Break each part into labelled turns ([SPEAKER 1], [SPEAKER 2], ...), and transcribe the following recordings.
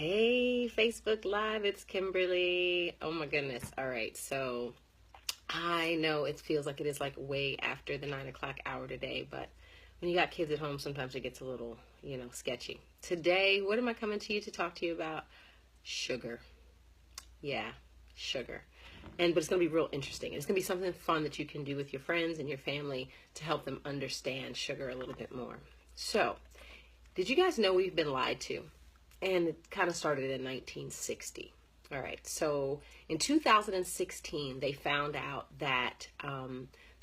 [SPEAKER 1] Hey, Facebook Live, it's Kimberly. Oh my goodness. All right, so I know it feels like it is like way after the 9 o'clock hour today, but when you got kids at home, sometimes it gets a little, sketchy. Today, what am I coming to you to talk to you about? Sugar. Yeah, sugar. But it's going to be real interesting. It's going to be something fun that you can do with your friends and your family to help them understand sugar a little bit more. So, did you guys know we've been lied to? And it kind of started in 1960. All right, so in 2016, they found out that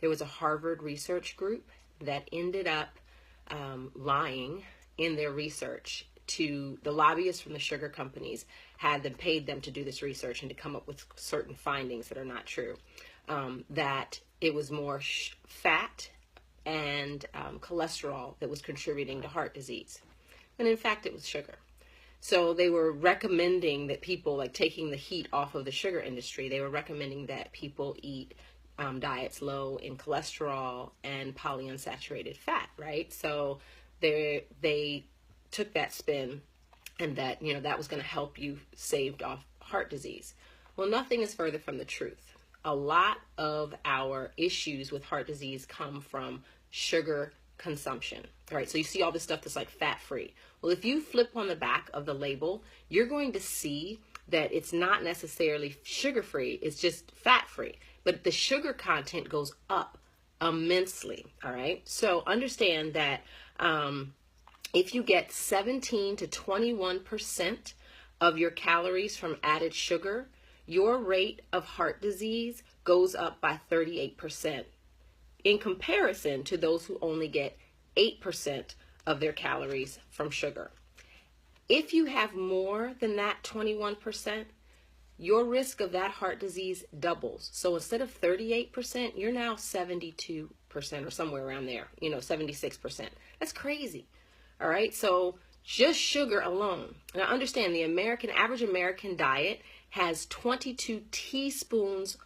[SPEAKER 1] there was a Harvard research group that ended up lying in their research to the lobbyists from the sugar companies, had them paid them to do this research and to come up with certain findings that are not true. That it was more fat and cholesterol that was contributing to heart disease. And in fact, it was sugar. So they were recommending that people, like taking the heat off of the sugar industry, they were recommending that people eat diets low in cholesterol and polyunsaturated fat, right? So they took that spin and that, that was going to help you stave off heart disease. Well, nothing is further from the truth. A lot of our issues with heart disease come from sugar consumption. All right, so you see all this stuff that's like fat-free. Well, if you flip on the back of the label, you're going to see that it's not necessarily sugar-free, it's just fat-free. But the sugar content goes up immensely, all right? So understand that if you get 17 to 21% of your calories from added sugar, your rate of heart disease goes up by 38%. In comparison to those who only get 8% of their calories from sugar. If you have more than that 21%, your risk of that heart disease doubles. So instead of 38%, you're now 72% or somewhere around there, 76%. That's crazy. All right, so just sugar alone. Now understand the average American diet has 22 teaspoons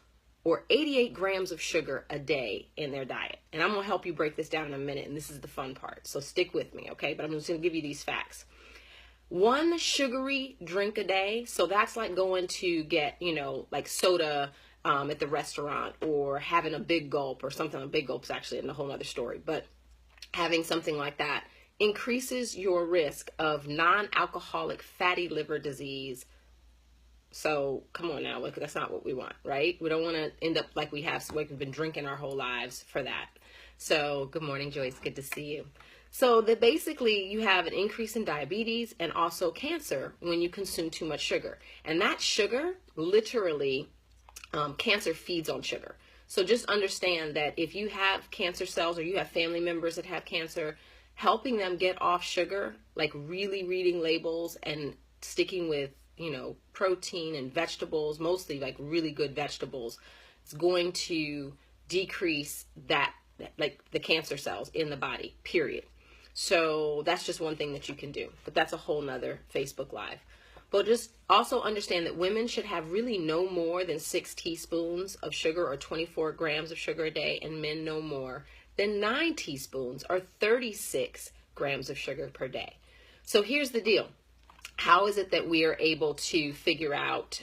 [SPEAKER 1] or 88 grams of sugar a day in their diet. And I'm going to help you break this down in a minute, and this is the fun part. So stick with me, okay? But I'm just going to give you these facts. One sugary drink a day, so that's like going to get, like soda at the restaurant or having a big gulp or something. A big gulp's actually a whole other story, but having something like that increases your risk of non-alcoholic fatty liver disease. So come on now, look, that's not what we want, right? We don't want to end up like we've been drinking our whole lives for that. So good morning, Joyce. Good to see you. So that basically you have an increase in diabetes and also cancer when you consume too much sugar. And that sugar, literally, cancer feeds on sugar. So just understand that if you have cancer cells or you have family members that have cancer, helping them get off sugar, like really reading labels and sticking with protein and vegetables, mostly like really good vegetables, it's going to decrease that, like the cancer cells in the body, period. So that's just one thing that you can do, but that's a whole nother Facebook Live. But just also understand that women should have really no more than 6 teaspoons of sugar or 24 grams of sugar a day, and men no more than 9 teaspoons or 36 grams of sugar per day. So here's the deal. How is it that we are able to figure out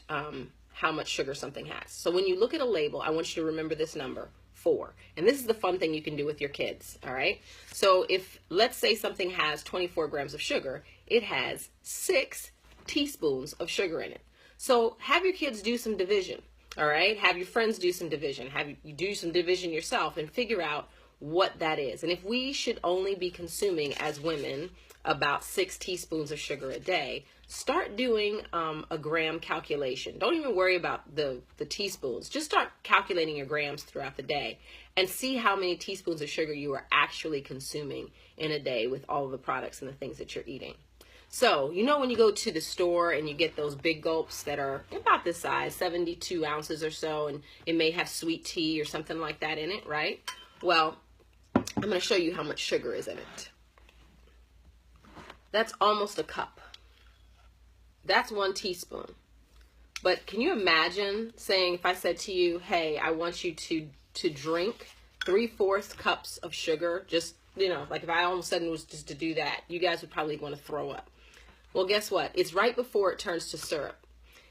[SPEAKER 1] how much sugar something has? So when you look at a label, I want you to remember this number, 4. And this is the fun thing you can do with your kids, all right? So if, let's say something has 24 grams of sugar, it has 6 teaspoons of sugar in it. So have your kids do some division, all right? Have your friends do some division. Have you do some division yourself and figure out what that is. And if we should only be consuming as women about 6 teaspoons of sugar a day, start doing a gram calculation. Don't even worry about the teaspoons. Just start calculating your grams throughout the day and see how many teaspoons of sugar you are actually consuming in a day with all of the products and the things that you're eating. So, when you go to the store and you get those big gulps that are about this size, 72 ounces or so, and it may have sweet tea or something like that in it, right? Well, I'm going to show you how much sugar is in it. That's almost a cup. That's 1 teaspoon. But can you imagine saying, if I said to you, hey, I want you to drink 3/4 cups of sugar, just, like if I all of a sudden was just to do that, you guys would probably want to throw up. Well, guess what? It's right before it turns to syrup.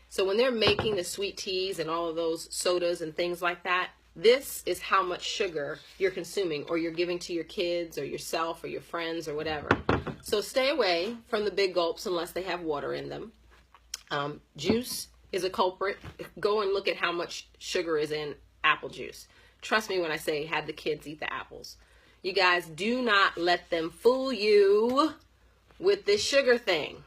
[SPEAKER 1] So when they're making the sweet teas and all of those sodas and things like that, this is how much sugar you're consuming or you're giving to your kids or yourself or your friends or whatever. So stay away from the big gulps unless they have water in them. Juice is a culprit. Go and look at how much sugar is in apple juice. Trust me when I say have the kids eat the apples. You guys, do not let them fool you with this sugar thing.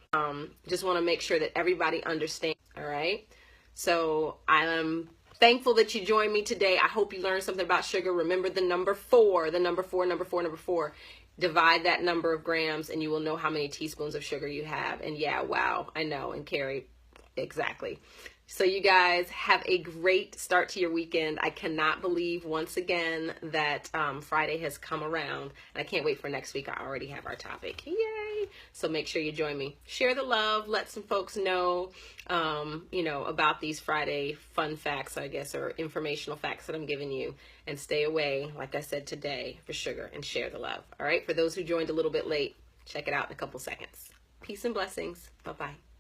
[SPEAKER 1] Just want to make sure that everybody understands. All right. So I'm thankful that you joined me today. I hope you learned something about sugar. Remember the number 4, the number 4, number 4, number 4. Divide that number of grams and you will know how many teaspoons of sugar you have. And yeah, wow, I know. And Carrie, exactly. So you guys have a great start to your weekend. I cannot believe once again that Friday has come around. And I can't wait for next week. I already have our topic. Yay! So make sure you join me. Share the love. Let some folks know, about these Friday fun facts, I guess, or informational facts that I'm giving you. And stay away, like I said today, for sugar and share the love. All right? For those who joined a little bit late, check it out in a couple seconds. Peace and blessings. Bye-bye.